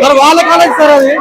Sir వాళ్ళ college sir అది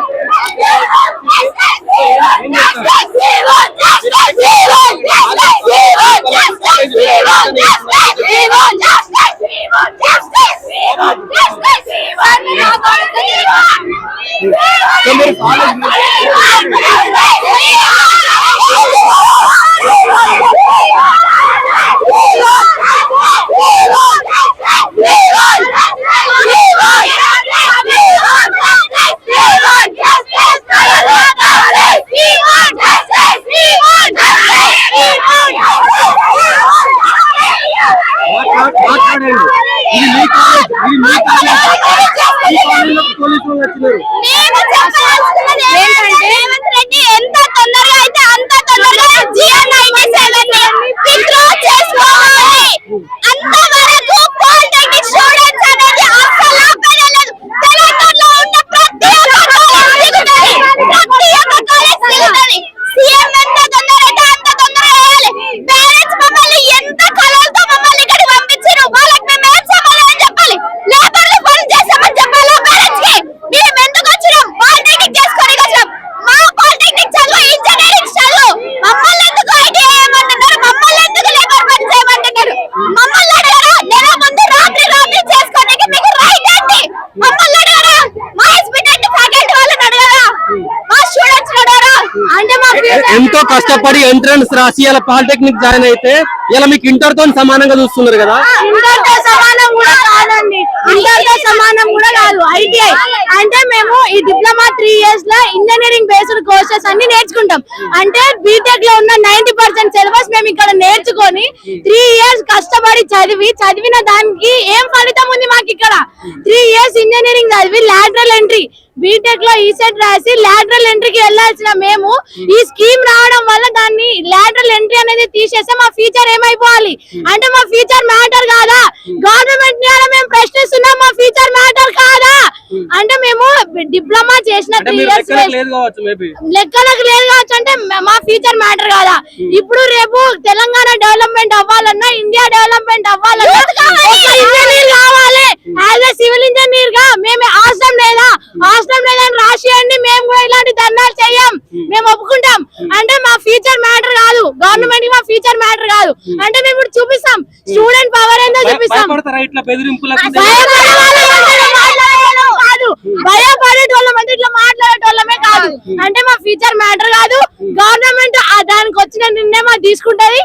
ఎంతో కష్టపడి ఎంట్రన్స్ రాసి ఇలా పాలిటెక్నిక్ జాయిన్ అయితే ఇలా మీకు ఇంటర్ తో సమానంగా చూస్తున్నారు కదా. ఇంటర్ తో సమానం కూడా కాదండి, ఇంటర్ తో సమానం కూడా కాదు. ఐటీఐ అంటే మేము ఈ డిప్లొమా 3 ఇయర్స్ లో ఇంజనీరింగ్ బేస్డ్ కోర్సెస్ అన్ని నేర్చుకుంటాం. అంటే బీటెక్ లో ఉన్న 90% సిలబస్ మేము ఇక్కడ నేర్చుకొని 3 ఇయర్స్ కష్టపడి చదివిన దానికి ఏం ఫలితం ఉంది మాకు ఇక్కడ. 3 ఇయర్స్ ఇంజనీరింగ్ చదివి లాటరల్ ఎంట్రీ బీటెక్ లో ఈసెట్ రాసి లాటరల్ ఎంట్రీకి వెళ్లాల్సిన మేము ఈ స్కీమ్ రావడం వల్ల దాన్ని లాటరల్ ఎంట్రీ అనేది తీసేస్తే మా ఫ్యూచర్ ఏమైపోవాలి అంటే మా ఫ్యూచర్ మ్యాటర్ కాదా? గవర్నమెంట్ మేము ప్రశ్నిస్తున్నాం, మా ఫ్యూచర్ మ్యాటర్ కాదా? అంటే మేము డిప్లొమా చేసిన 3 ఇయర్స్ లెక్కలకు లేదు కావచ్చు అంటే మా ఫ్యూచర్ మ్యాటర్ కాదా? ఇప్పుడు రేపు తెలంగాణ డెవలప్మెంట్ అవ్వాలన్నా, ఇండియా డెవలప్మెంట్ అవ్వాలన్నా ఇంజనీర్ కావాలి. యాజ్ ఎ సివిల్ ఇంజనీర్ గా మేము అవసరం లేదా అని రాసియండి, మేము కూడా ఇలాంటి ధర్నాలు చెయ్యం, మేము ఒప్పుకుంటాం. అంటే మా ఫ్యూచర్ మ్యాటర్ కాదు, గవర్నమెంట్ మా ఫ్యూచర్ మ్యాటర్ కాదు అంటే మేము ఇప్పుడు చూపిస్తాం. స్టూడెంట్ పవర్ ఏందో చూపిస్తాం. భయపడేటోళ్ళం ఇట్లా మాట్లాడేటోళ్ళమే కాదు అంటే మా ఫ్యూచర్ మ్యాటర్ కాదు. గవర్నమెంట్ దానికి వచ్చిన నిర్ణయం అది తీసుకుంటది,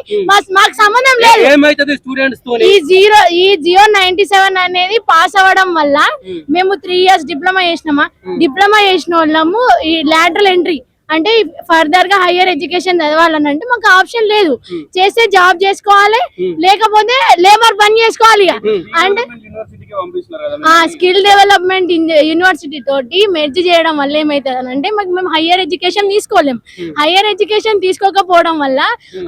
మాకు సంబంధం లేదు. ఈ జియో 97 అనేది పాస్ అవ్వడం వల్ల మేము 3 ఇయర్స్ డిప్లొమా చేసినామా, డిప్లొమా చేసిన వాళ్ళము ఈ లాటరల్ ఎంట్రీ అంటే ఫర్దర్ గా హైయర్ ఎడ్యుకేషన్ చదవాలని అంటే మాకు ఆప్షన్ లేదు. చేస్తే జాబ్ చేసుకోవాలి, లేకపోతే లేబర్ పని చేసుకోవాలి. అంటే స్కిల్ డెవలప్మెంట్ యూనివర్సిటీ తోటి మెర్జ్ చేయడం వల్ల ఏమైతుంది అంటే మేము హైయర్ ఎడ్యుకేషన్ తీసుకోలేం. హైయర్ ఎడ్యుకేషన్ తీసుకోకపోవడం వల్ల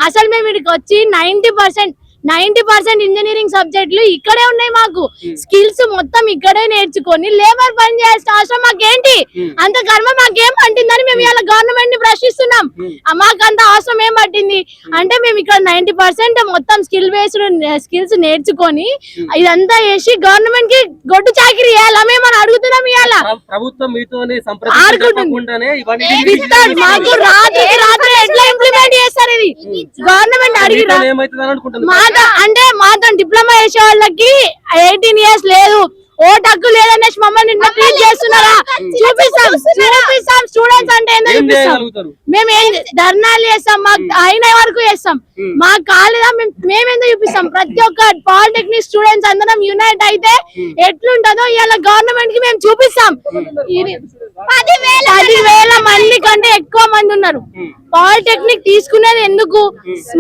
అసలు మేము ఇక్కడికి వచ్చి 90% ఇంజనీరింగ్ సబ్జెక్టులు ఇక్కడే ఉన్నాయి. మాకు స్కిల్స్ మొత్తం ఇక్కడే నేర్చుకొని లేబర్ పని చేయాల్సిన అవసరం మాకేంటి? అంత కర్మ మాకేం పట్టిందని మేము ఇలా గవర్నమెంట్ ని ప్రశ్నిస్తున్నాం. మాకు అంత అవసరం ఏం పట్టింది అంటే మేము ఇక్కడ 90% మొత్తం స్కిల్స్ నేర్చుకొని ఇదంతా చేసి గవర్నమెంట్ కి గొడ్డు చాకిరీ చేయాలా మేము అని అడుగుతున్నాం. ఇవాళ మాకు రాత్రి ఎట్లా ఇంప్లిమెంట్ చేస్తారు ఇది గవర్నమెంట్ అడిగి అంటే మాతో డిప్లొమా చేసే వాళ్ళకి 18 ఇయర్స్ లేదు, ఓటు హక్కు లేదనేసి మమ్మల్ని నిన్న ట్రీట్ చేస్తున్నారా? చూపిస్తాం. స్టూడెంట్స్ అంటే ఏందో చూపిస్తాం. మేము ధర్నాలు చేస్తాం, మాకు అయిన వరకు చేస్తాం. మాకు కాలేదా మేమేందో చూపిస్తాం. ప్రతి ఒక్క పాలిటెక్నిక్ స్టూడెంట్స్ అందరం యునైట్ అయితే ఎట్లుంటదో ఇలా గవర్నమెంట్ కి మేము చూపిస్తాం. 10,000 మంది కంటే ఎక్కువ మంది ఉన్నారు. పాలిటెక్నిక్ తీసుకునేది ఎందుకు?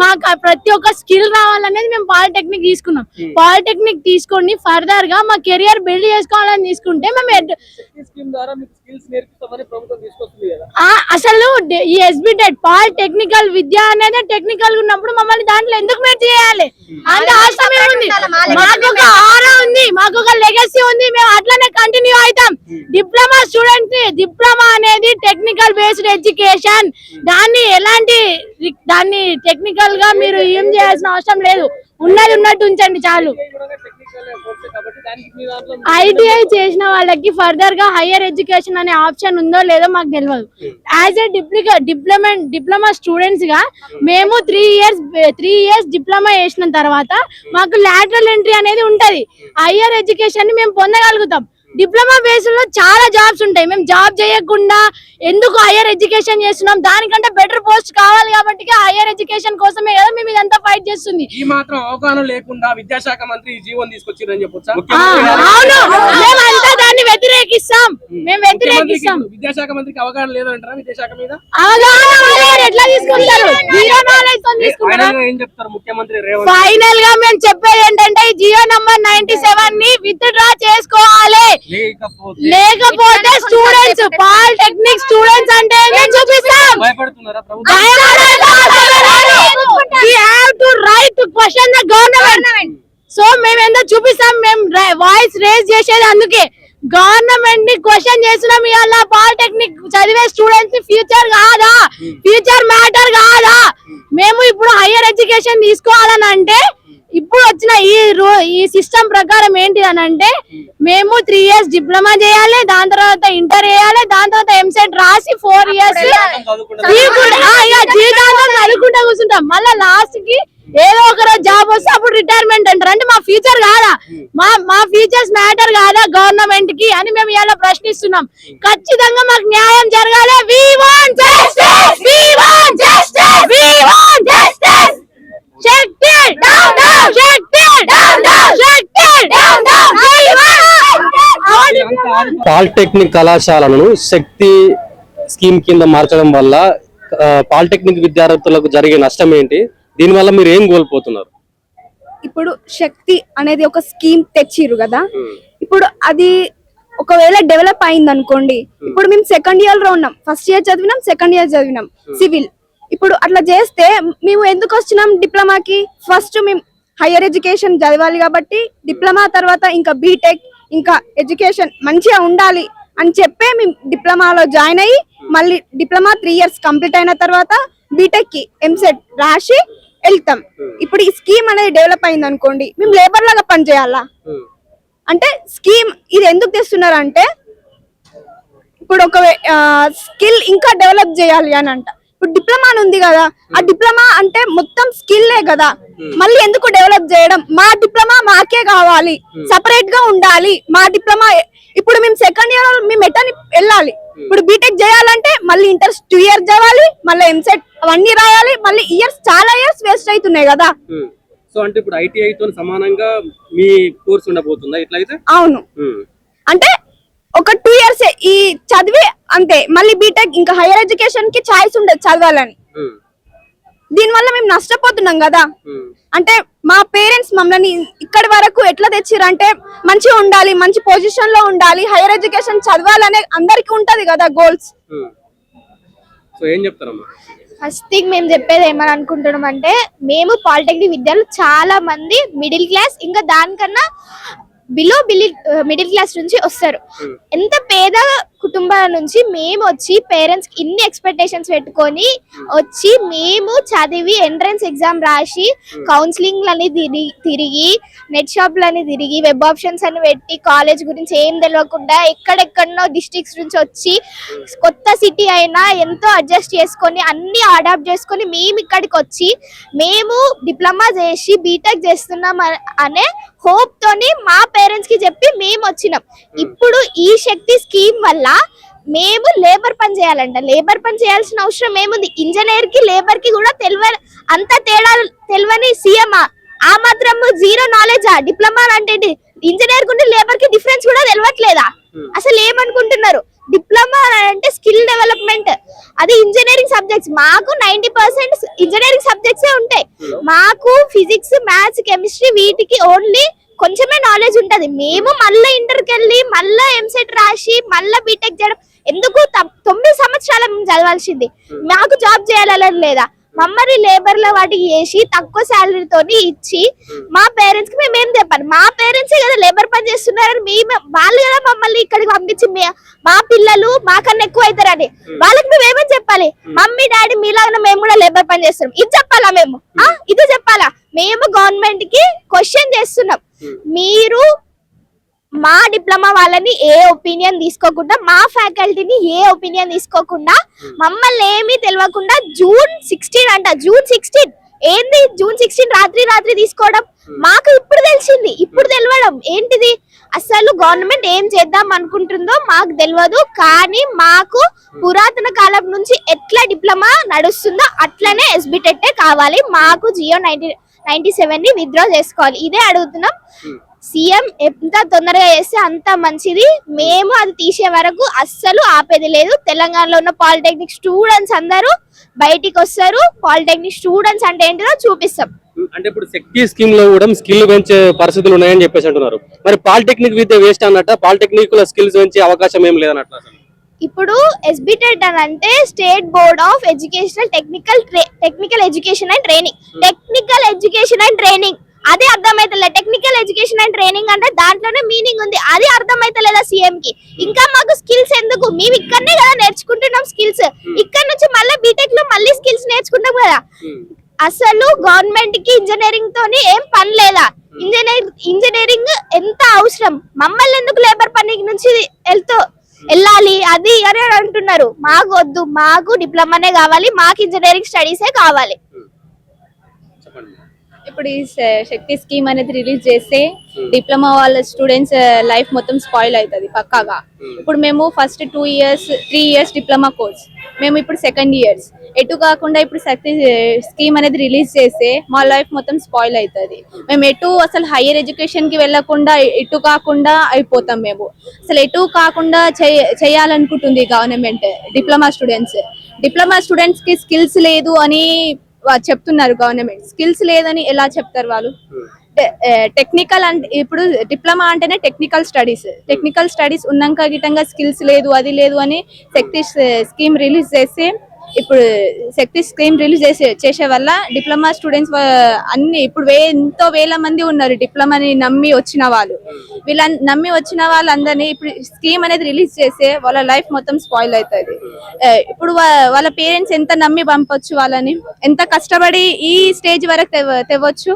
మాకు ప్రతి ఒక్క స్కిల్ రావాలనేది మేము పాలిటెక్నిక్ తీసుకున్నాం. పాలిటెక్నిక్ తీసుకొని ఫర్దర్ గా మా కెరియర్ బిల్డ్ చేసుకోవాలని తీసుకుంటే మేము స్కీమ్ ద్వారా మీకు స్కిల్స్ నేర్పిస్తామని ప్రభుత్వం తీసుకొస్తుంది కదా. అసలు ఈ ఎస్బిటెడ్ టెక్నికల్ విద్య అనేది టెక్నికల్ ఉన్నప్పుడు మమ్మల్ని దాంట్లో ఎందుకు మెర్జ్ చేయాలి? అంత అవసరం ఏముంది? మాకు ఒక ఆరా ఉంది, మాకు ఒక లెగసీ ఉంది, మేము అట్లనే కంటిన్యూ అవుతాం. డిప్లొమా స్టూడెంట్స్ డిప్లొమా అనేది టెక్నికల్ బేస్డ్ ఎడ్యుకేషన్. దాన్ని టెక్నికల్ గా మీరు ఏం చేయాల్సిన అవసరం లేదు, ఉన్నది ఉన్నట్టు ఉంచండి చాలు. ఐటీఐ చేసిన వాళ్ళకి ఫర్దర్ గా హైయర్ ఎడ్యుకేషన్ అనే ఆప్షన్ ఉందో లేదో మాకు తెలియదు. యాజ్ ఏ డిప్లొమా స్టూడెంట్స్ గా మేము 3 years డిప్లొమా చేసిన తర్వాత మాకు లాటరల్ ఎంట్రీ అనేది ఉంటది. హైయర్ ఎడ్యుకేషన్ ని మేము పొందగలుగుతాం. డిప్లొమా బేస్ లో చాలా జాబ్స్ ఉంటాయి. మేము జాబ్ చేయకుండా ఎందుకు హైయర్ ఎడ్యుకేషన్ చేస్తున్నాం? దానికంటే బెటర్ పోస్ట్ కావాలి కాబట్టి హైయర్ ఎడ్యుకేషన్ కోసమే కదా మేము ఇదంతా ఫైట్ చేస్తుంది. ఈ మాత్రం అవగాహన లేకుండా విద్యాశాఖ మంత్రి ఈ జీవోని తీసుకొచ్చిందని చెప్పొచ్చా? అవును, మేమంతా దాన్ని వ్యతిరేకిస్తాం. మేము వ్యతిరేకిస్తాం. విద్యాశాఖ మంత్రికి అవగాహన లేదంటారా విద్యాశాఖ మీద? ఎట్లా తీసుకుంటారు? జీరో నాలెడ్జ్ తో తీసుకుంటారు. ఏం చెప్తారు ముఖ్యమంత్రి రేవంత్? ఫైనల్ గా మేము చెప్పేది ఏంటంటే ఈ జియో నంబర్ 97 ని విత్ డ్రా చేసుకోవాలి. లేకపోతే స్టూడెంట్స్ పాలిటెక్నిక్ స్టూడెంట్స్ అంటే చూపిస్తాం. భయపడుతున్నారా ప్రభుత్వం? We have to right to question the government. So మేము ఏందో చూపిస్తాం. మేము వాయిస్ రేజ్ చేసేది అందుకే. గవర్నమెంట్ ని క్వశ్చన్ చేస్తున్నాం. ఇవాళ పాలిటెక్నిక్ చదివే స్టూడెంట్స్ ఫ్యూచర్ కాదా? ఫ్యూచర్ మ్యాటర్ కాదా? మేము ఇప్పుడు హైయర్ ఎడ్యుకేషన్ తీసుకోవాలని అంటే ఇప్పుడు వచ్చిన ఈ సిస్టమ్ ప్రకారం ఏంటి అని అంటే మేము 3 years డిప్లొమా చేయాలి, దాని తర్వాత ఇంటర్ చేయాలి, దాని తర్వాత ఎంసెట్ రాసి 4 years జీవితాంతం చదువుకుంటా కూర్చుంటాం. మళ్ళీ లాస్ట్ కి ఏదో ఒక రోజు జాబ్ వస్తే అప్పుడు రిటైర్మెంట్ అంటారు. అంటే మా ఫ్యూచర్ కాదా? మా ఫ్యూచర్స్ మ్యాటర్ కాదా గవర్నమెంట్ కి అని మేము ఇలా ప్రశ్నిస్తున్నాం. ఖచ్చితంగా మాకు న్యాయం జరగాలి. We want justice! We want justice! We want justice! Shakti down down, Shakti down down, Shakti down down. Polytechnic కళాశాలను శక్తి స్కీమ్ కింద మార్చడం వల్ల పాలిటెక్నిక్ విద్యార్థులకు జరిగే నష్టం ఏంటి? దీనివల్ల మీరు ఏం కోల్పోతున్నారు? ఇప్పుడు శక్తి అనేది ఒక స్కీమ్ తెచ్చిర్రు కదా, ఇప్పుడు అది ఒకవేళ డెవలప్ అయింది అనుకోండి. ఇప్పుడు మేము సెకండ్ ఇయర్ లో ఉన్నాం, ఫస్ట్ ఇయర్ చదివినాం, సెకండ్ ఇయర్ చదివినాం సివిల్. ఇప్పుడు అట్లా చేస్తే మేము ఎందుకు వచ్చినాం డిప్లొమాకి? ఫస్ట్ మేము హైయర్ ఎడ్యుకేషన్ చదవాలి కాబట్టి డిప్లొమా తర్వాత ఇంకా బీటెక్ ఇంకా ఎడ్యుకేషన్ మంచిగా ఉండాలి అని చెప్పే మేము డిప్లొమాలో జాయిన్ అయ్యి మళ్ళీ డిప్లొమా 3 years కంప్లీట్ అయిన తర్వాత బీటెక్ కి ఎంసెట్ రాసి వెళ్తాం. ఇప్పుడు ఈ స్కీమ్ అనేది డెవలప్ అయింది అనుకోండి, మేము లేబర్ లాగా పని చేయాలా? అంటే స్కీమ్ ఇది ఎందుకు తెస్తున్నారు అంటే ఇప్పుడు ఒక స్కిల్ ఇంకా డెవలప్ చేయాలి అని అంట. ఇప్పుడు డిప్లొమా ఉంది కదా, ఆ డిప్లొమా అంటే మొత్తం స్కిల్లే కదా, మళ్ళీ ఎందుకు డెవలప్ చేయడం? మా డిప్లొమా మాకే కావాలి, సపరేట్ గా ఉండాలి మా డిప్లొమా. ఇప్పుడు మేము సెకండ్ ఇయర్ మేము ఎటని వెళ్ళాలి. ఇప్పుడు బీటెక్ చేయాలంటే మళ్ళీ ఇంటర్ 2 years చదవాలి, మళ్ళీ ఎంసెట్ అవన్నీ రాయాలి, మళ్ళీ చాలా ఇయర్స్ వేస్ట్ అవుతున్నాయి కదా. సో అంటే ఇప్పుడు ఐటీఐ తో సమానంగా మీ కోర్స్ ఉండబోతుందా ఇట్లయితే? అవును, అంటే ఒక 2 years ఈ చదివి అంతే, మళ్ళీ బీటెక్ ఇంకా హైయర్ ఎడ్యుకేషన్ కి ఛాయిస్ ఉండదు చదవాలని. దీనివల్ల మేము నష్టపోతున్నాం కదా. అంటే మా పేరెంట్స్ మమ్మల్ని ఇక్కడి వరకు ఎట్లా తెచ్చిరంటే మంచిగా ఉండాలి, మంచి పొజిషన్ లో ఉండాలి, హైయర్ ఎడ్యుకేషన్ చదవాలనే అందరికి ఉంటది కదా గోల్స్. సో ఏం చెప్తారమ్మా? ఫస్ట్ థింగ్ మేము చెప్పేది ఏమని అనుకుంటున్నాం అంటే, మేము పాలిటెక్నిక్ విద్యార్థులు చాలా మంది మిడిల్ క్లాస్ ఇంకా దానికన్నా బిలో మిడిల్ క్లాస్ నుంచి వస్తారు. ఎంత పేద కుటుంబాల నుంచి మేము వచ్చి పేరెంట్స్ ఇన్ని ఎక్స్పెక్టేషన్స్ పెట్టుకొని వచ్చి మేము చదివి ఎంట్రన్స్ ఎగ్జామ్ రాసి కౌన్సిలింగ్ లని తిరిగి నెట్ షాప్లని తిరిగి వెబ్ ఆప్షన్స్ అని పెట్టి కాలేజ్ గురించి ఏం తెలియకుండా ఎక్కడెక్కడనో డిస్ట్రిక్ట్స్ నుంచి వచ్చి కొత్త సిటీ అయినా ఎంతో అడ్జస్ట్ చేసుకొని అన్ని అడాప్ట్ చేసుకొని మేము ఇక్కడికి వచ్చి మేము డిప్లొమా చేసి బీటెక్ చేస్తున్నాం అనే హోప్ తోని మా పేరెంట్స్ కి చెప్పి మేము వచ్చినాం. ఇప్పుడు ఈ శక్తి స్కీమ్ వల్ల మేము లేబర్ పని చేయాలంట. లేబర్ పని చేయాల్సిన అవసరం ఏముంది? ఇంజనీర్ కి లేబర్ కి కూడా అంత తేడా తెలియని సీఎం ఆ మాత్రం జీరో నాలెడ్జా? డిప్లొమా అంటే ఇంజనీర్ కి లేబర్ కి డిఫరెన్స్ కూడా తెలియట్లేదా? అసలు ఏమనుకుంటున్నారు? డిప్లొమా అంటే స్కిల్ డెవలప్మెంట్, అది ఇంజనీరింగ్ సబ్జెక్ట్స్. మాకు 90% ఇంజనీరింగ్ సబ్జెక్ట్స్ ఉంటాయి. మాకు ఫిజిక్స్, మ్యాథ్స్, కెమిస్ట్రీ వీటికి ఓన్లీ కొంచెమే నాలెడ్జ్ ఉంటది. మేము మళ్ళీ ఇంటర్కి వెళ్ళి మళ్ళీ ఎంసెట్ రాసి మళ్ళీ బీటెక్ చేయడం ఎందుకు? 9 సంవత్సరాలు మేము చదవాల్సింది. మాకు జాబ్ చేయాలని లేదా? మమ్మల్ని లేబర్ లో వాటికి చేసి తక్కువ శాలరీతో ఇచ్చి మా పేరెంట్స్ కి మేమేం చెప్పాలి? మా పేరెంట్సే కదా లేబర్ పని చేస్తున్నారని వాళ్ళు కదా మమ్మల్ని ఇక్కడికి పంపించి మా పిల్లలు మాకన్నా ఎక్కువ అవుతారని వాళ్ళకి మేమేమని చెప్పాలి? మమ్మీ డాడీ మీలాగా మేము కూడా లేబర్ పని చేస్తున్నాం ఇది చెప్పాలా? మేము ఇది చెప్పాలా? మేము గవర్నమెంట్ కి క్వశ్చన్ చేస్తున్నాం. మీరు మా డిప్లొమా వాళ్ళని ఏ ఒపీనియన్ తీసుకోకుండా, మా ఫ్యాకల్టీని ఏ ఒపీనియన్ తీసుకోకుండా, మమ్మల్ని ఏమీ తెలియకుండా June 16 అంట. June 16 ఏంది? June 16 రాత్రి తీసుకోవడం మాకు ఇప్పుడు తెలిసింది. ఇప్పుడు తెలియడం ఏంటిది? అసలు గవర్నమెంట్ ఏం చేద్దాం అనుకుంటుందో మాకు తెలియదు. కానీ మాకు పురాతన కాలం నుంచి ఎట్లా డిప్లొమా నడుస్తుందో అట్లనే ఎస్బిటెట్ కావాలి. మాకు జియో 97 ని విత్డ్రా చేసుకోవాలి. ఇదే అడుగుతున్నాం. సీఎం ఎంత తొందరగా చేస్తే అంత మంచిది. మేము అది తీసే వరకు అస్సలు ఆపేది లేదు. తెలంగాణలో ఉన్న పాలిటెక్నిక్ స్టూడెంట్స్ అందరూ బయటికి వస్తారు. పాలిటెక్నిక్ స్టూడెంట్స్ అంటే ఏంటిదో చూపిస్తాం. అంటే ఇప్పుడు శక్తి స్కీమ్ లో కూడా స్కిల్ పెంచే పరిస్థితులు ఉన్నాయని చెప్పేసి అంటున్నారు. మరి పాలిటెక్నిక్ విద్య వేస్ట్ అన్నట్ట, పాలిటెక్నిక్ లో స్కిల్స్ పెంచే అవకాశం ఏం లేదన్నట్టు. ఇప్పుడు ఎస్బిటెట్ అని అంటే state board of educational technical education and training. Technical education and training అది అర్థమైతలే. టెక్నికల్ ఎడ్యుకేషన్ అండ్ ట్రైనింగ్ అంటే దాంట్లోనే మీనింగ్ ఉంది. అది అర్థమైతలేదా సీఎం కి? ఇంకా మాకు స్కిల్స్ ఎందుకు? మేము ఇక్కడనే కదా నేర్చుకుంటున్నాం స్కిల్స్. ఇక్కడ నుంచి మళ్ళీ బీటెక్ లో మళ్ళీ స్కిల్స్ నేర్చుకుంటాం కదా. అసలు గవర్నమెంట్ కి ఇంజనీరింగ్ తోని ఏం పని లేదా? ఇంజనీరింగ్ ఎంత అవసరం? మమ్మల్ని ఎందుకు లేబర్ పని నుంచి వెళ్ళాలి అది అని అంటున్నారు. మాకు వద్దు, మాకు డిప్లొమానే కావాలి, మాకు ఇంజనీరింగ్ స్టడీసే కావాలి. ఇప్పుడు ఈ శక్తి స్కీమ్ అనేది రిలీజ్ చేస్తే డిప్లొమా వాళ్ళ స్టూడెంట్స్ లైఫ్ మొత్తం స్పాయిల్ అవుతుంది పక్కాగా. ఇప్పుడు మేము ఫస్ట్ 3 ఇయర్స్ డిప్లొమా కోర్స్, మేము ఇప్పుడు 2nd ఇయర్స్. ఎటు కాకుండా ఇప్పుడు శక్తి స్కీమ్ అనేది రిలీజ్ చేస్తే మా లైఫ్ మొత్తం స్పాయిల్ అవుతుంది. మేము ఎటు అసలు హైయర్ ఎడ్యుకేషన్ కి వెళ్ళకుండా ఎటు కాకుండా అయిపోతాం. మేము అసలు ఎటు కాకుండా చేయాలనుకుంటుంది గవర్నమెంట్. డిప్లొమా స్టూడెంట్స్ కి స్కిల్స్ లేదు అని చెప్తున్నారు గవర్నమెంట్. స్కిల్స్ లేదని ఎలా చెప్తారు వాళ్ళు? టెక్నికల్ అంటే ఇప్పుడు డిప్లొమా అంటేనే టెక్నికల్ స్టడీస్ ఉన్నాక గిటంగా స్కిల్స్ లేదు అది లేదు అని శక్తి స్కీమ్ రిలీజ్ చేస్తే, ఇప్పుడు శక్తి స్కీమ్ రిలీజ్ చేసే వల్ల డిప్లొమా స్టూడెంట్స్ అన్ని ఇప్పుడు ఎంతో వేల మంది ఉన్నారు డిప్లొమాని నమ్మి వచ్చిన వాళ్ళు. నమ్మి వచ్చిన వాళ్ళందరినీ ఇప్పుడు స్కీమ్ అనేది రిలీజ్ చేస్తే వాళ్ళ లైఫ్ మొత్తం స్పాయిల్ అవుతుంది. ఇప్పుడు వాళ్ళ పేరెంట్స్ ఎంత నమ్మి పంపొచ్చు? వాళ్ళని ఎంత కష్టపడి ఈ స్టేజ్ వరకు తెవచ్చు?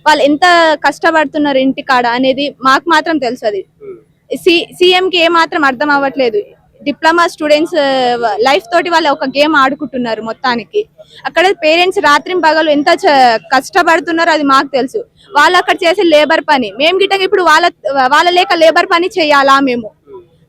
వాళ్ళు ఎంత కష్టపడుతున్నారు ఇంటి కాడ అనేది మాకు మాత్రం తెలుసు. అది సీఎం కి ఏ మాత్రం అర్థం అవ్వట్లేదు. డిప్లొమా స్టూడెంట్స్ లైఫ్ తోటి వాళ్ళు ఒక గేమ్ ఆడుకుంటున్నారు మొత్తానికి. అక్కడ పేరెంట్స్ రాత్రి పగలు ఎంత కష్టపడుతున్నారో అది మాకు తెలుసు. వాళ్ళు అక్కడ చేసే లేబర్ పని మేము గిట్టంగా ఇప్పుడు వాళ్ళ లేక లేబర్ పని చేయాలా?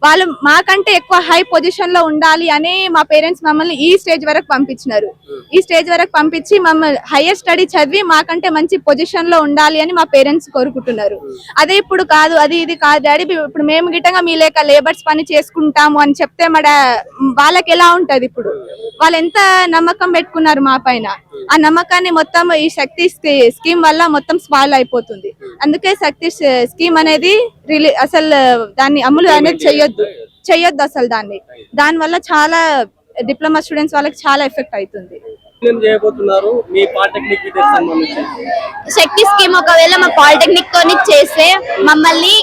వాళ్ళు మాకంటే ఎక్కువ హై పొజిషన్ లో ఉండాలి అని మా పేరెంట్స్ మమ్మల్ని ఈ స్టేజ్ వరకు పంపించినారు. ఈ స్టేజ్ వరకు పంపించి మమ్మల్ని హైయర్ స్టడీ చదివి మాకంటే మంచి పొజిషన్ లో ఉండాలి అని మా పేరెంట్స్ కోరుకుంటున్నారు. అదే ఇప్పుడు కాదు, అది ఇది కాదు డాడీ, ఇప్పుడు మేము గిట్టంగా మీ లేక లేబర్స్ పని చేసుకుంటాము అని చెప్తే వాళ్ళకి ఎలా ఉంటది? ఇప్పుడు వాళ్ళు ఎంత నమ్మకం పెట్టుకున్నారు మా పైన, ఆ నమ్మకాన్ని మొత్తం ఈ శక్తి స్కీమ్ వల్ల మొత్తం స్పాయిల్ అయిపోతుంది. అందుకే శక్తి స్కీమ్ అనేది అసలు దాన్ని అమలు అనేది చెయ్యొద్దు అసలు. దాని వల్ల చాలా డిప్లొమా స్టూడెంట్స్ వాళ్ళకి చాలా ఎఫెక్ట్ అవుతుంది. శక్తి స్కీమ్ ఒకవేళ మా పాలిటెక్నిక్ తోని చేస్తే మమ్మల్ని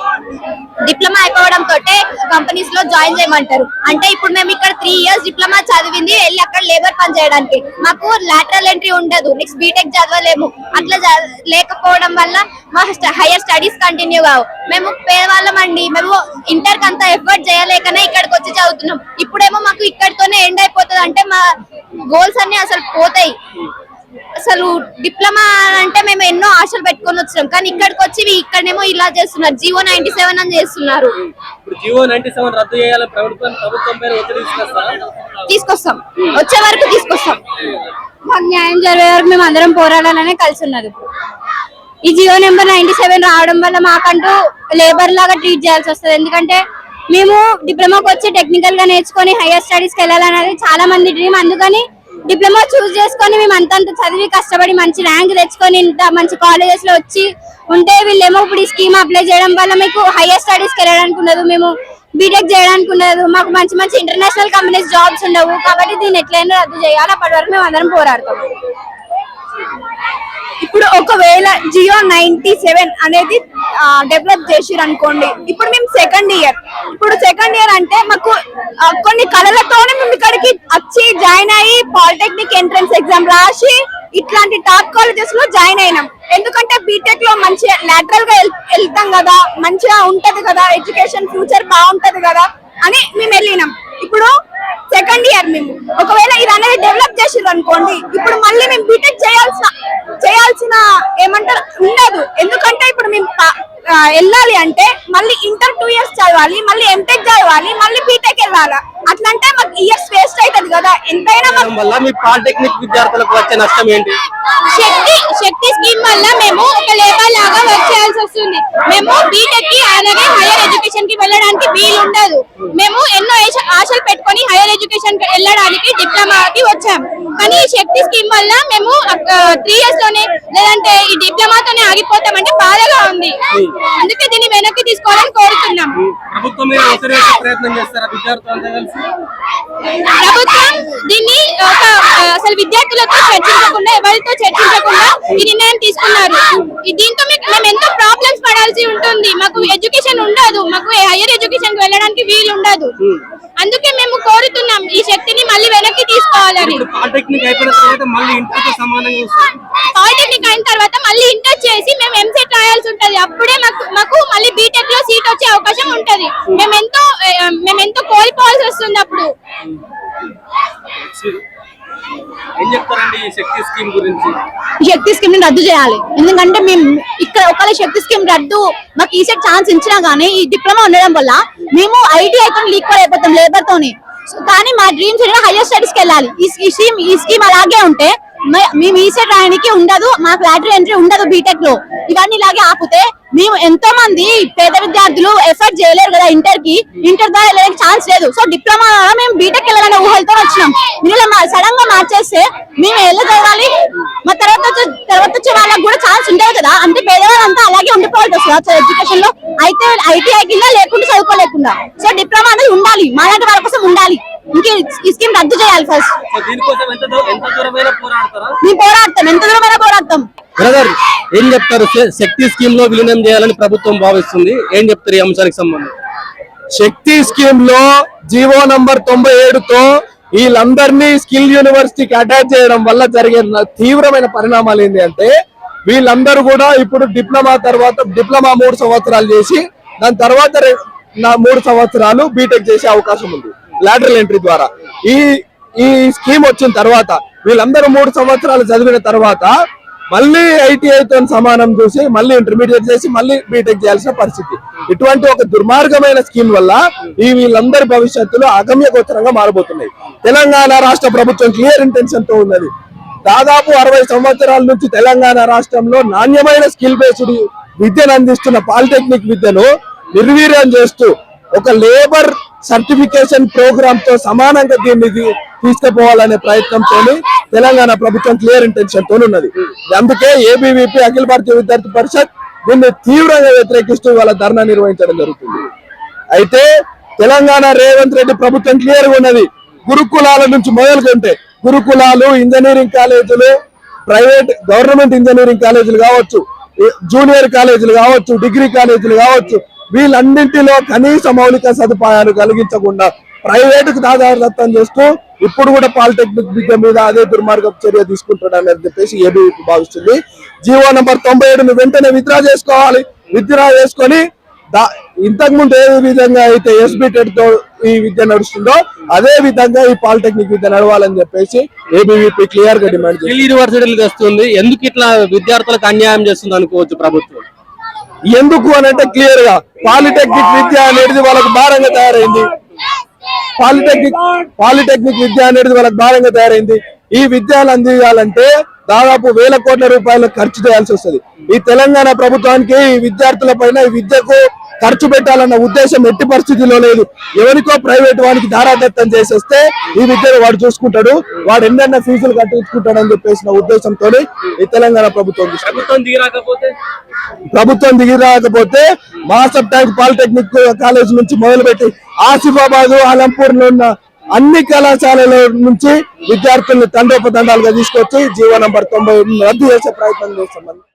డిప్లొమా అయిపోవడం తోటే కంపెనీస్ లో జాయిన్ చేయమంటారు. అంటే ఇప్పుడు మేము ఇక్కడ 3 ఇయర్స్ డిప్లొమా చదివింది వెళ్ళి అక్కడ లేబర్ పని చేయడానికి మాకు లాటరల్ ఎంట్రీ ఉండదు. నెక్స్ట్ బీటెక్ చదవలేము. అట్లా లేకపోవడం వల్ల మా హైయర్ స్టడీస్ కంటిన్యూ కావు. మేము పేదవాళ్ళం అండి. మేము ఇంటర్ కి అంత ఎఫర్ట్ చేయలేకనే ఇక్కడికి వచ్చి చదువుతున్నాం. ఇప్పుడేమో మాకు ఇక్కడితోనే ఎండ్ అయిపోతుంది. అంటే మా గోల్స్ అన్ని అసలు పోతాయి. అసలు డిప్లొమా అంటే మేము ఎన్నో ఆశలు పెట్టుకొని వచ్చినాం, కానీ ఇక్కడికి వచ్చి ఇక్కడనేమో ఇలా చేస్తున్నారు. జియో 97 అని చేస్తున్నారు. తీసుకొస్తాం, వచ్చే వరకు తీసుకొస్తాం. మాకు న్యాయం జరిగే వరకు మేము అందరం పోరాడాలనే కలిసి ఉన్నది. ఈ జియో నెంబర్ 97 రావడం వల్ల మాకంటూ లేబర్ లాగా ట్రీట్ చేయాల్సి వస్తుంది. ఎందుకంటే మేము డిప్లొమాకి వచ్చి టెక్నికల్ గా నేర్చుకొని హైయర్ స్టడీస్ కి వెళ్ళాలనేది చాలా మంది డ్రీమ్. అందుకని డిప్లొమా చూస్ చేసుకొని మేము అంతంత చదివి కష్టపడి మంచి ర్యాంక్ తెచ్చుకొని ఇంత మంచి కాలేజెస్ లో వచ్చి ఉంటే వీళ్ళేమో ఇప్పుడు ఈ స్కీమ్ అప్లై చేయడం వల్ల మీకు హైయర్ స్టడీస్ కి వెళ్ళడానికి ఉండదు, మేము బీటెక్ చేయడానికి ఉండదు, మాకు మంచి మంచి ఇంటర్నేషనల్ కంపెనీస్ జాబ్స్ ఉండవు. కాబట్టి దీన్ని ఎట్లయినా రద్దు చేయాలి. అప్పటి వరకు మేము అందరం పోరాడతాం. ఇప్పుడు ఒకవేళ జియో 97 అనేది డెవలప్ చేసిరు అనుకోండి, ఇప్పుడు మేము సెకండ్ ఇయర్ అంటే మాకు కొన్ని కళలతోనే మేము ఇక్కడికి వచ్చి జాయిన్ అయ్యి పాలిటెక్నిక్ ఎంట్రన్స్ ఎగ్జామ్ రాసి ఇట్లాంటి టాప్ కాలేజెస్ లో జాయిన్ అయినాం. ఎందుకంటే బీటెక్ లో మంచిగా లాటరల్ గా వెళ్తాం కదా, మంచిగా ఉంటది కదా, ఎడ్యుకేషన్ ఫ్యూచర్ బాగుంటది కదా అని మేము వెళ్ళినాం. ఇప్పుడు సెకండ్ ఇయర్ మేము ఒకవేళ ఇది అనేది డెవలప్ చేసిర్రు అనుకోండి, ఇప్పుడు మళ్ళీ మేము బీటెక్ చేయాల్సిన ఏమంటారు ఉండదు. ఎందుకంటే ఇప్పుడు మేము వెళ్ళాలి అంటే మళ్ళీ ఇంటర్ 2 years చదవాలి, మళ్ళీ ఎంటెక్ చదవాలి, మళ్ళీ బీటెక్ వెళ్ళాలి. అట్లంటే మాకు ఇయర్స్ వేస్ట్ అవుతుంది కదా. ఎంతైనా వల్ల మీ పాలిటెక్నిక్ విద్యార్థులకు వచ్చే నష్టం ఏంటి? శక్తి స్కీమ్ వల్ల మేము ఒక లేబర్ లాగా వర్క్ చేయాల్సి వస్తుంది. మేము బీటెక్ కి అలాగే హైయర్ ఎడ్యుకేషన్ కి వెళ్ళడానికి వీలు ఉండదు. మేము ఎన్నో ఆశలు పెట్టుకొని హైయర్ ఎడ్యుకేషన్ కి వెళ్ళడానికి డిప్లొమాకి వచ్చాము. కానీ ఈ శక్తి స్కీమ్ వల్ల మేము 3 years లోనే లేదంటే ఈ డిప్లొమాతోనే ఆగిపోతామంటే బాధగా ఉంది. అందుకే దీన్ని వెనక్కి తీసుకోవాలని కోరుతున్నాం. ప్రభుత్వం మీద ఒత్తిడి చేసే ప్రయత్నం చేస్తారా విద్యార్థులంతా కలిసి? ప్రభుత్వం దీన్ని అసలు విద్యార్థులతో చర్చించకుండా, ఎవరితో చర్చించకుండా ఈ నిర్ణయం తీసుకున్నారు. దీంతో మేము ఎంతో ప్రాబ్లమ్స్ పడాల్సి ఉంటుంది. మాకు ఎడ్యుకేషన్ ఉండదు, మాకు హైయర్ ఎడ్యుకేషన్ కి వెళ్ళడానికి వీలు ఉండదు. అందుకే మేము కోరుతున్నాం ఈ శక్తిని మళ్ళీ వెనక్కి తీసుకోవాలని. పాలిటెక్నిక్ అయిపోయిన తర్వాత మళ్ళీ ఇంటర్తో సమానంగా వస్తుంది. పాలిటెక్నిక్ అయిన తర్వాత మళ్ళీ ఇంటర్ చేసి మేము ఎంసెట్ రాయాల్సి ఉంటది. అప్పుడే మాకు మళ్ళీ బీటెక్ లో సీట్ వచ్చే అవకాశం ఉంటది. మేము ఎంతో కోల్పోవాల్సి వస్తుంది. అప్పుడు ఏం చెప్తారండి ఈ శక్తి స్కీమ్ గురించి? శక్తి స్కీమ్ ని రద్దు చేయాలి. ఎందుకంటే మేము ఇక్కడ ఒకవేళ శక్తి స్కీమ్ రద్దు మాకు ఈసెట్ ఛాన్స్ ఇచ్చినా గానీ ఈ డిప్లొమా ఉండడం వల్ల మేము ఐటీఐతో ఈక్వల్ అయిపోతాం లేబర్ తోని. కానీ మా డ్రీమ్స్ హైయర్ స్టడీస్ కి వెళ్ళాలి. ఈ స్కీమ్ అలాగే ఉంటే మేము ఈసెట్ రాయడానికి ఉండదు, మాకు లాటరీ ఎంట్రీ ఉండదు బీటెక్ లో. ఇవన్నీ ఇలాగే ఆపితే మేము ఎంతో మంది పేద విద్యార్థులు ఎఫర్ట్ చేయలేరు కదా ఇంటర్ ద్వారా వెళ్ళడానికి ఛాన్స్ లేదు. సో డిప్లొమా మేము బీటెక్ వెళ్ళాలనే ఊహలతో వచ్చినాం. మీరు సడన్ గా మార్చేస్తే మేము వెళ్ళగలగాలి. మా తర్వాత వచ్చే వాళ్ళకి కూడా ఛాన్స్ ఉండదు కదా. అంటే పేదవాళ్ళంతా అలాగే ఉండిపోవాల్సి వస్తుంది ఎడ్యుకేషన్ లో. అయితే ఐటీఐ కింద లేకుండా చదువుకోలేకుండా. సో డిప్లొమా అనేది ఉండాలి, మాలాంటి వాళ్ళ కోసం ఉండాలి. ఇంకే ఈ స్కీమ్ రద్దు చేయాలి ఫస్ట్. మేము పోరాడతాం, ఎంత దూరమైనా పోరాడతాం. బ్రదర్ ఏం చెప్తారు? శక్తి స్కీమ్ లో విలీనం చేయాలని ప్రభుత్వం భావిస్తుంది, ఏం చెప్తారు ఈ అంశానికి సంబంధించి? శక్తి స్కీమ్ లో జీవో నంబర్ 97తో వీళ్ళందరినీ స్కిల్ యూనివర్సిటీకి అటాచ్ చేయడం వల్ల జరిగే తీవ్రమైన పరిణామాలు ఏంటి అంటే, వీళ్ళందరూ కూడా ఇప్పుడు డిప్లొమా తర్వాత డిప్లొమా 3 సంవత్సరాలు చేసి దాని తర్వాత 3 సంవత్సరాలు బీటెక్ చేసే అవకాశం ఉంది లాటరల్ ఎంట్రీ ద్వారా. ఈ స్కీమ్ వచ్చిన తర్వాత వీళ్ళందరూ 3 సంవత్సరాలు చదివిన తర్వాత మళ్ళీ ఐటీఐతో సమానం చూసి మళ్ళీ ఇంటర్మీడియట్ చేసి మళ్ళీ బీటెక్ చేయాల్సిన పరిస్థితి. ఇటువంటి ఒక దుర్మార్గమైన స్కీమ్ వల్ల వీళ్ళందరి భవిష్యత్తులో అగమ్య గోచరంగా మారబోతున్నాయి. తెలంగాణ రాష్ట్ర ప్రభుత్వం క్లియర్ ఇంటెన్షన్ తో ఉన్నది. దాదాపు 60 సంవత్సరాల నుంచి తెలంగాణ రాష్ట్రంలో నాణ్యమైన స్కిల్ బేస్డ్ విద్యను అందిస్తున్న పాలిటెక్నిక్ విద్యను నిర్వీర్యం చేస్తూ ఒక లేబర్ సర్టిఫికేషన్ ప్రోగ్రామ్ తో సమానంగా దీన్ని తీసుకుపోవాలనే ప్రయత్నంతో తెలంగాణ ప్రభుత్వం క్లియర్ ఇంటెన్షన్ తో ఉన్నది. అందుకే ఏబీవీపీ అఖిల భారతీయ విద్యార్థి పరిషత్ దీన్ని తీవ్రంగా వ్యతిరేకిస్తూ వాళ్ళ ధర్నా నిర్వహించడం జరుగుతుంది. అయితే తెలంగాణ రేవంత్ రెడ్డి ప్రభుత్వం క్లియర్ గా ఉన్నది. గురుకులాల నుంచి మొదలుకుంటే గురుకులాలు, ఇంజనీరింగ్ కాలేజీలు, ప్రైవేట్ గవర్నమెంట్ ఇంజనీరింగ్ కాలేజీలు కావచ్చు, జూనియర్ కాలేజీలు కావచ్చు, డిగ్రీ కాలేజీలు కావచ్చు, వీళ్ళన్నింటిలో కనీస మౌలిక సదుపాయాలు కలిగించకుండా ప్రైవేటుకు దాదాపు చేస్తూ ఇప్పుడు కూడా పాలిటెక్నిక్ విద్య మీద అదే దుర్మార్గ చర్య తీసుకుంటున్నారని చెప్పేసి ఏబీవీపీ భావిస్తుంది. జీవో నంబర్ 97ను వెంటనే విత్డ్రా చేసుకోవాలి. విత్డ్రా చేసుకొని ఇంతకు ముందు ఏ విధంగా అయితే ఎస్బిటెడ్ తో ఈ విద్య నడుస్తుందో అదే విధంగా ఈ పాలిటెక్నిక్ విద్య నడవాలని చెప్పేసి ఏబీవీపీ క్లియర్ గా డిమాండ్ చేస్తుంది. యూనివర్సిటీలకు వస్తుంది, ఎందుకు ఇట్లా విద్యార్థులకు అన్యాయం చేస్తుంది అనుకోవచ్చు ప్రభుత్వం? ఎందుకు అని అంటే క్లియర్ గా పాలిటెక్నిక్ విద్య అనేది వాళ్ళకు భారంగా తయారైంది. పాలిటెక్నిక్ విద్య అనేది వాళ్ళకి భారంగా తయారైంది. ఈ విద్యను అందించాలంటే దాదాపు 1000 కోట్ల రూపాయలు ఖర్చు చేయాల్సి వస్తుంది. ఈ తెలంగాణ ప్రభుత్వానికి ఈ విద్యార్థుల పైన ఈ విద్యకు ఖర్చు పెట్టాలన్న ఉద్దేశం ఎట్టి పరిస్థితిలో లేదు. ఎవరికో ప్రైవేట్ వానికి దారాదత్తం చేసేస్తే ఈ విద్యను వాడు చూసుకుంటాడు, వాడు ఎన్నెన్న ఫీజులు కట్టించుకుంటాడు అని చెప్పేసిన ఉద్దేశంతో ఈ తెలంగాణ ప్రభుత్వం దిగి రాకపోతే మాసబ్ ట్యాంక్ పాలిటెక్నిక్ కాలేజ్ నుంచి మొదలుపెట్టి ఆసిఫాబాద్, ఆలంపూర్ లో ఉన్న అన్ని కళాశాలల నుంచి విద్యార్థులను తండోపతండాలుగా తీసుకొచ్చి జీవో నంబర్ 90 రద్దు చేసే ప్రయత్నం చేస్తాం.